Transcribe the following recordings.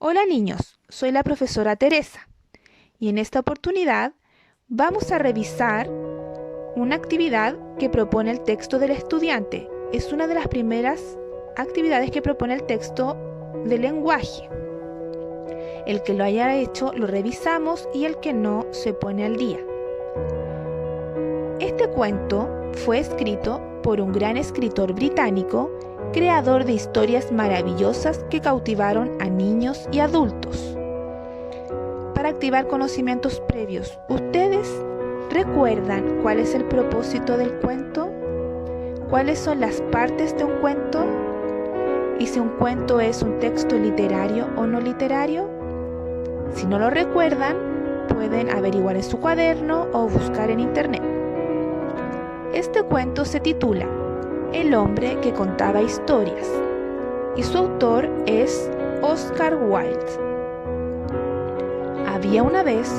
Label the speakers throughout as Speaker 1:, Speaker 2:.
Speaker 1: Hola niños, soy la profesora Teresa y en esta oportunidad vamos a revisar una actividad que propone el texto del estudiante. Es una de las primeras actividades que propone el texto del lenguaje. El que lo haya hecho lo revisamos y el que no se pone al día. Este cuento fue escrito por un gran escritor británico, creador de historias maravillosas que cautivaron a niños y adultos. Para activar conocimientos previos, ¿ustedes recuerdan cuál es el propósito del cuento? ¿Cuáles son las partes de un cuento? ¿Y si un cuento es un texto literario o no literario? Si no lo recuerdan, pueden averiguar en su cuaderno o buscar en internet. Este cuento se titula El hombre que contaba historias y su autor es Oscar Wilde. Había una vez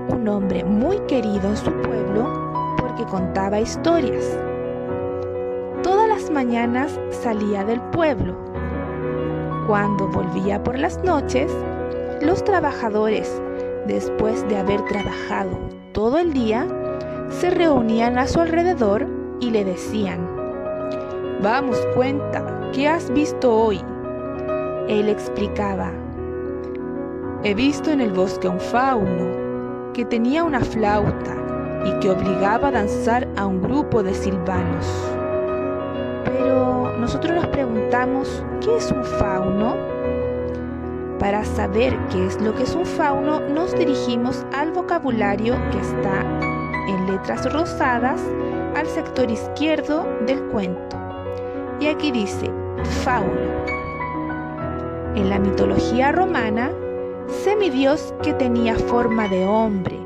Speaker 1: un hombre muy querido en su pueblo porque contaba historias. Todas las mañanas salía del pueblo. Cuando volvía por las noches, los trabajadores, después de haber trabajado todo el día, se reunían a su alrededor y le decían: «Vamos, cuenta, ¿qué has visto hoy?». Él explicaba: «He visto en el bosque a un fauno que tenía una flauta y que obligaba a danzar a un grupo de silvanos». Pero nosotros nos preguntamos, ¿qué es un fauno? Para saber qué es lo que es un fauno, nos dirigimos al vocabulario que está en letras rosadas al sector izquierdo del cuento. Y aquí dice fauno. En la mitología romana, semidios que tenía forma de hombre,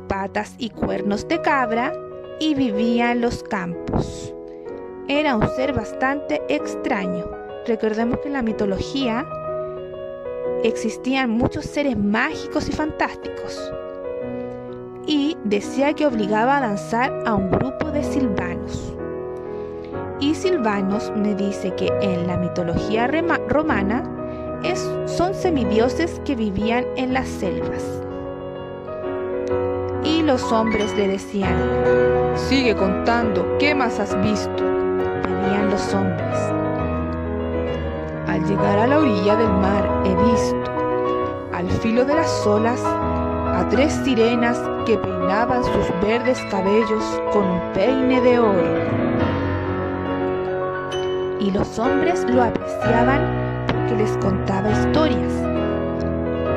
Speaker 1: patas y cuernos de cabra y vivía en los campos. Era un ser bastante extraño. Recordemos que en la mitología existían muchos seres mágicos y fantásticos. Y decía que obligaba a danzar a un grupo de silvanos. Y silvanos me dice que en la mitología romana son semidioses que vivían en las selvas. Y los hombres le decían: «Sigue contando, ¿qué más has visto?», pedían los hombres. «Al llegar a la orilla del mar he visto, al filo de las olas, a 3 sirenas que peinaban sus verdes cabellos con un peine de oro». Y los hombres lo apreciaban porque les contaba historias.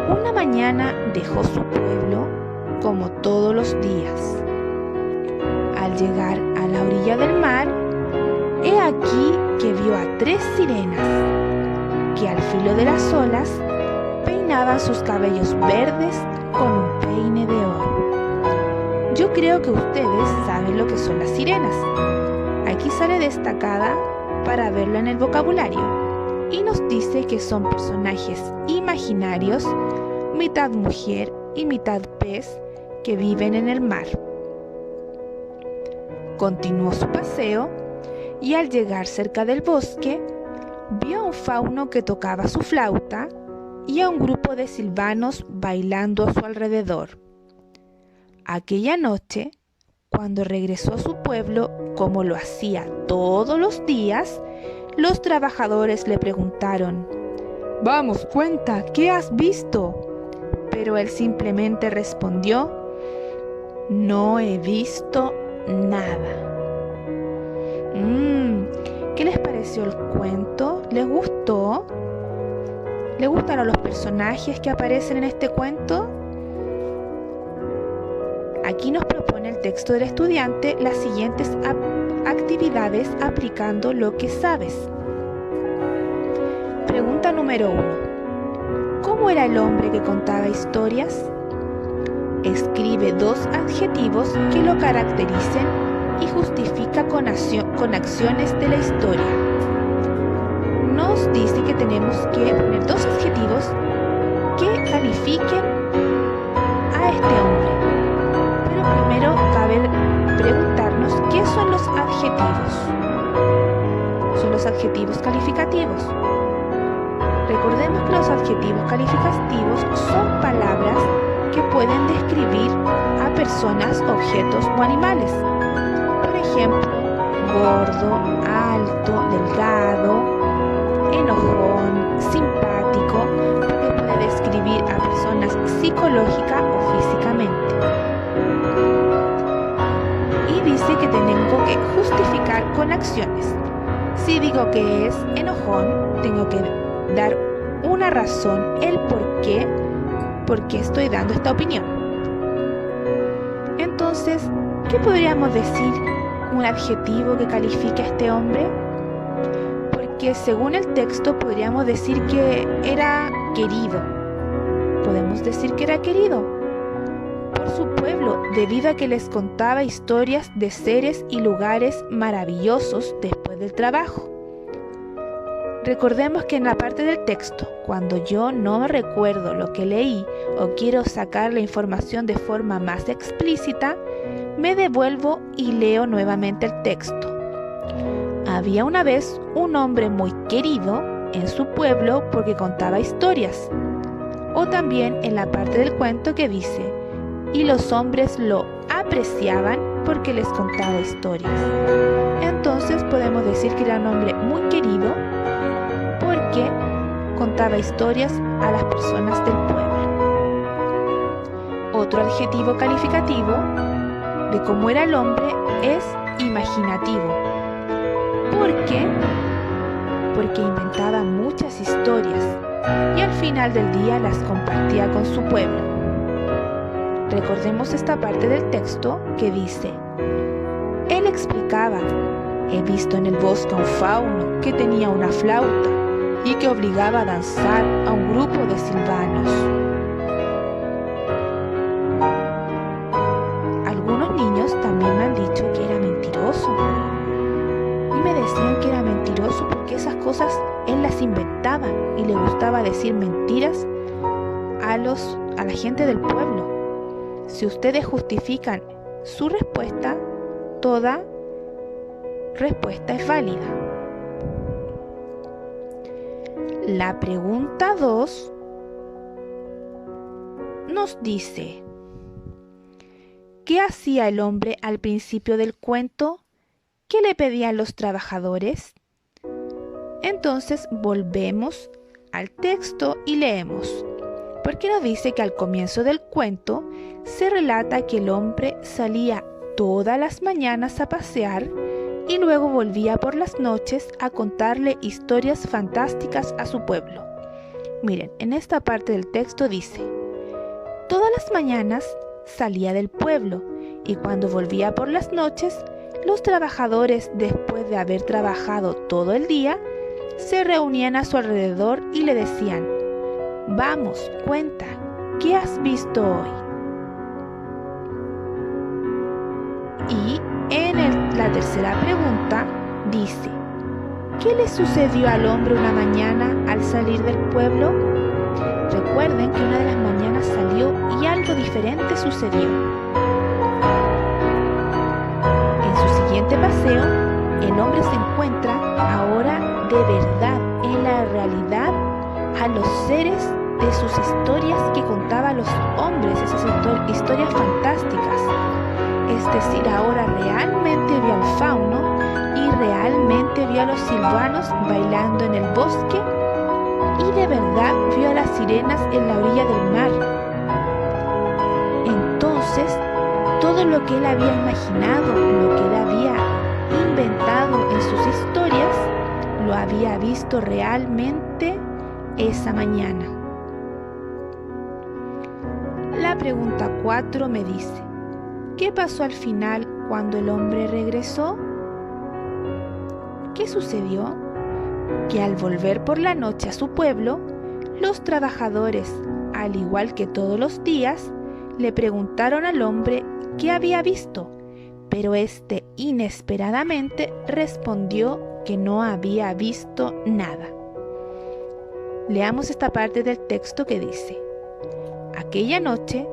Speaker 1: Una mañana dejó su pueblo como todos los días. Al llegar a la orilla del mar, he aquí que vio a 3 sirenas que al filo de las olas peinaban sus cabellos verdes con un peine de oro. Yo creo que ustedes saben lo que son las sirenas. Aquí sale destacada para verlo en el vocabulario y nos dice que son personajes imaginarios, mitad mujer y mitad pez, que viven en el mar. Continuó su paseo y al llegar cerca del bosque vio a un fauno que tocaba su flauta y a un grupo de silvanos bailando a su alrededor. Aquella noche, cuando regresó a su pueblo, como lo hacía todos los días, los trabajadores le preguntaron: «Vamos, cuenta, ¿qué has visto?». Pero él simplemente respondió: «No he visto nada». ¿Qué les pareció el cuento? ¿Les gustó? ¿Les gustaron los personajes que aparecen en este cuento? Aquí nos propone el texto del estudiante las siguientes actividades aplicando lo que sabes. Pregunta número 1. ¿Cómo era el hombre que contaba historias? Escribe 2 adjetivos que lo caractericen y justifica con acciones de la historia. Nos dice que tenemos que poner 2 adjetivos que califiquen a este hombre. Pero primero cabe preguntarnos qué son los adjetivos. Son los adjetivos calificativos. Recordemos que los adjetivos calificativos son palabras que pueden describir a personas, objetos o animales. Por ejemplo, gordo, alto, delgado, enojón, simpático, porque puede describir a personas psicológica o físicamente. Y dice que tengo que justificar con acciones. Si digo que es enojón, tengo que dar una razón, el por qué estoy dando esta opinión. Entonces, ¿qué podríamos decir? ¿Un adjetivo que califique a este hombre? Porque según el texto podríamos decir que era querido. Podemos decir que era querido por su pueblo, debido a que les contaba historias de seres y lugares maravillosos después del trabajo. Recordemos que en la parte del texto, cuando yo no me recuerdo lo que leí o quiero sacar la información de forma más explícita, me devuelvo y leo nuevamente el texto. Había una vez un hombre muy querido en su pueblo porque contaba historias. O también en la parte del cuento que dice, y los hombres lo apreciaban porque les contaba historias. Entonces podemos decir que era un hombre muy querido porque contaba historias a las personas del pueblo. Otro adjetivo calificativo de cómo era el hombre es imaginativo. ¿Por qué? Porque inventaba muchas historias y al final del día las compartía con su pueblo. Recordemos esta parte del texto que dice, él explicaba, he visto en el bosque a un fauno que tenía una flauta y que obligaba a danzar a un grupo de silvanos. Algunos niños también me han dicho que era mentiroso. Y me decían que era mentiroso porque esas cosas él las inventaba y le gustaba decir mentiras a la gente del pueblo. Si ustedes justifican su respuesta, toda respuesta es válida. La pregunta 2 nos dice, ¿qué hacía el hombre al principio del cuento? ¿Qué le pedían los trabajadores? Entonces volvemos al texto y leemos, porque nos dice que al comienzo del cuento se relata que el hombre salía todas las mañanas a pasear y luego volvía por las noches a contarle historias fantásticas a su pueblo. Miren, en esta parte del texto dice, todas las mañanas salía del pueblo y cuando volvía por las noches, los trabajadores, después de haber trabajado todo el día, se reunían a su alrededor y le decían, vamos, cuenta, ¿qué has visto hoy? Y la tercera pregunta dice, ¿qué le sucedió al hombre una mañana al salir del pueblo? Recuerden que una de las mañanas salió y algo diferente sucedió. En su siguiente paseo, el hombre se encuentra ahora de verdad, en la realidad, a los seres de sus historias que contaban los hombres, esas historias fantásticas. Es decir, ahora realmente vio al fauno y realmente vio a los silvanos bailando en el bosque y de verdad vio a las sirenas en la orilla del mar. Entonces, todo lo que él había imaginado, lo que él había inventado en sus historias, lo había visto realmente esa mañana. La pregunta 4 me dice, ¿qué pasó al final cuando el hombre regresó? ¿Qué sucedió? Que al volver por la noche a su pueblo, los trabajadores, al igual que todos los días, le preguntaron al hombre qué había visto, pero éste inesperadamente respondió que no había visto nada. Leamos esta parte del texto que dice, aquella noche,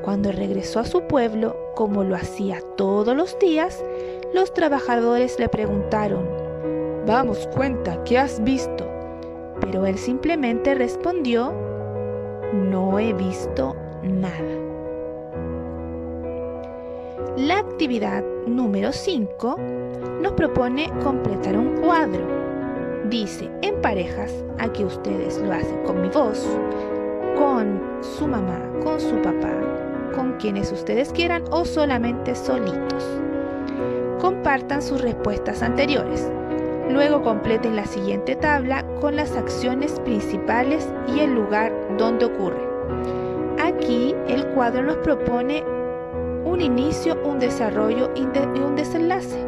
Speaker 1: cuando regresó a su pueblo, como lo hacía todos los días, los trabajadores le preguntaron, vamos, cuenta, ¿qué has visto? Pero él simplemente respondió no he visto nada. La actividad número 5 nos propone completar un cuadro. Dice en parejas, aquí ustedes lo hacen con mi voz, con su mamá, con su papá, con quienes ustedes quieran o solamente solitos. Compartan sus respuestas anteriores. Luego completen la siguiente tabla con las acciones principales y el lugar donde ocurre. Aquí el cuadro nos propone un inicio, un desarrollo y un desenlace.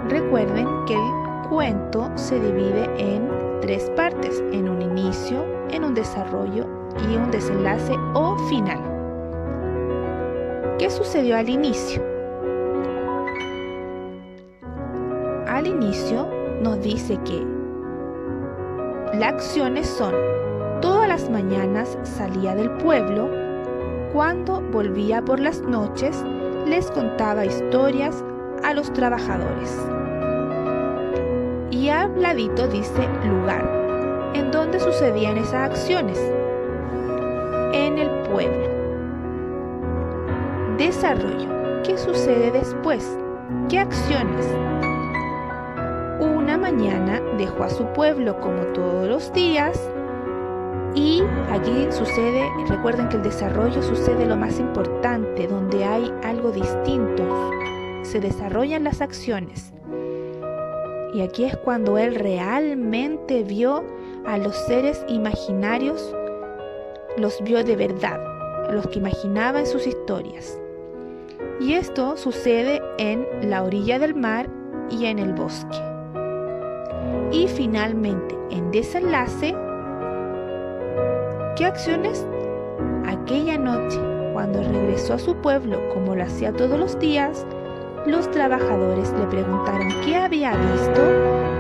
Speaker 1: Recuerden que el cuento se divide en 3 partes, en un inicio, en un desarrollo y un desenlace o final. ¿Qué sucedió al inicio? Al inicio nos dice que las acciones son: todas las mañanas salía del pueblo, cuando volvía por las noches les contaba historias a los trabajadores. Y al ladito dice lugar, en donde sucedían esas acciones, en el pueblo. Desarrollo, ¿qué sucede después? ¿Qué acciones? Una mañana dejó a su pueblo como todos los días y allí sucede, recuerden que el desarrollo sucede lo más importante, donde hay algo distinto, se desarrollan las acciones. Y aquí es cuando él realmente vio a los seres imaginarios, los vio de verdad, a los que imaginaba en sus historias. Y esto sucede en la orilla del mar y en el bosque. Y finalmente, en desenlace, ¿qué acciones? Aquella noche, cuando regresó a su pueblo, como lo hacía todos los días, los trabajadores le preguntaron qué había visto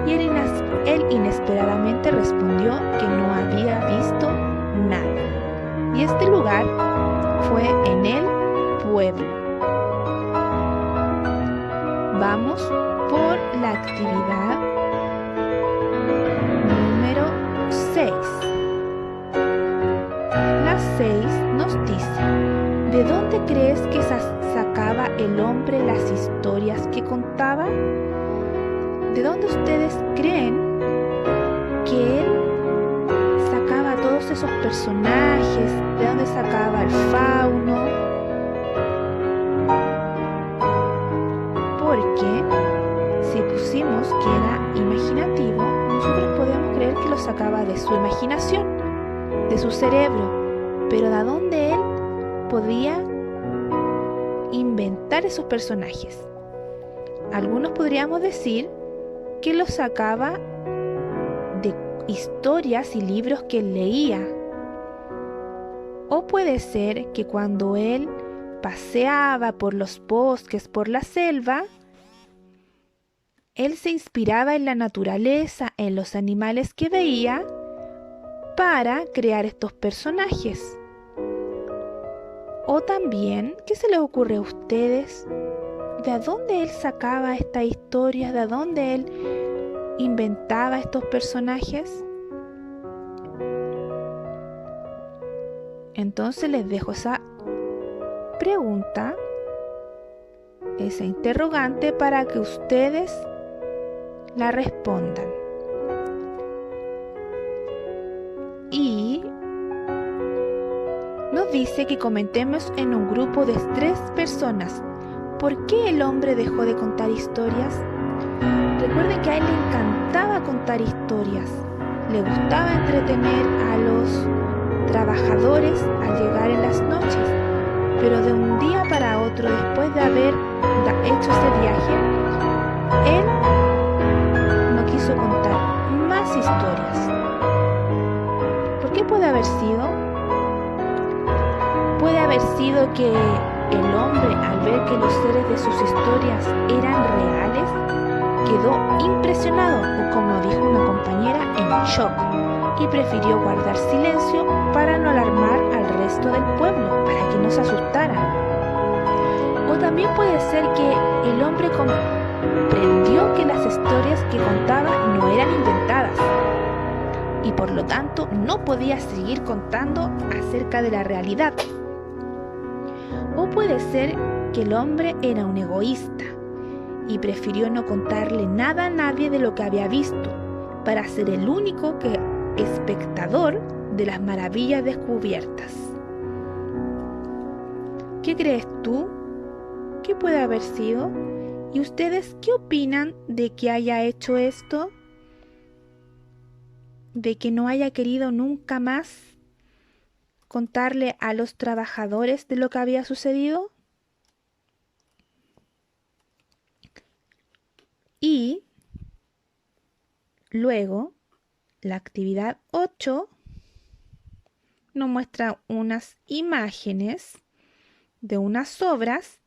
Speaker 1: y él inesperadamente respondió que no había visto nada. Y este lugar fue en el pueblo. Vamos por la actividad número 6. La 6 nos dice: ¿de dónde crees que sacaba el hombre las historias que contaba? ¿De dónde ustedes creen que él sacaba todos esos personajes? ¿De dónde sacaba el fauno? Porque si pusimos que era imaginativo, nosotros podemos creer que lo sacaba de su imaginación, de su cerebro, pero ¿de dónde él podía inventar esos personajes? Algunos podríamos decir que los sacaba de historias y libros que él leía. O puede ser que cuando él paseaba por los bosques, por la selva, él se inspiraba en la naturaleza, en los animales que veía, para crear estos personajes. O también, ¿qué se les ocurre a ustedes? ¿De dónde él sacaba estas historias? ¿De dónde él inventaba estos personajes? Entonces les dejo esa pregunta, esa interrogante, para que ustedes la respondan. Y nos dice que comentemos en un grupo de 3 personas. ¿Por qué el hombre dejó de contar historias? Recuerden que a él le encantaba contar historias. Le gustaba entretener a los trabajadores al llegar en las noches. Pero de un día para otro, después de haber hecho ese viaje, él no quiso contar más historias. ¿Por qué puede haber sido? Puede haber sido que el hombre, al ver que los seres de sus historias eran reales, quedó impresionado, o como dijo una compañera, en shock, y prefirió guardar silencio para no alarmar al resto del pueblo, para que no se asustaran. O también puede ser que el hombre comprendió que las historias que contaba no eran inventadas, y por lo tanto no podía seguir contando acerca de la realidad. O puede ser que el hombre era un egoísta y prefirió no contarle nada a nadie de lo que había visto, para ser el único espectador de las maravillas descubiertas. ¿Qué crees tú? ¿Qué puede haber sido? ¿Y ustedes qué opinan de que haya hecho esto? ¿De que no haya querido nunca más contarle a los trabajadores de lo que había sucedido? Y luego, la actividad 8 nos muestra unas imágenes de unas obras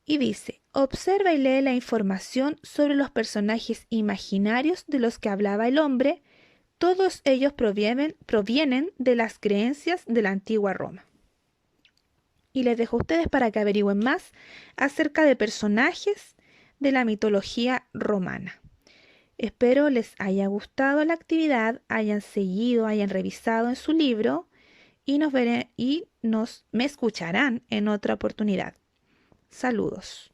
Speaker 1: y dice: observa y lee la información sobre los personajes imaginarios de los que hablaba el hombre. Todos ellos provienen de las creencias de la antigua Roma. Y les dejo a ustedes para que averigüen más acerca de personajes de la mitología romana. Espero les haya gustado la actividad, hayan seguido, hayan revisado en su libro y me escucharán en otra oportunidad. Saludos.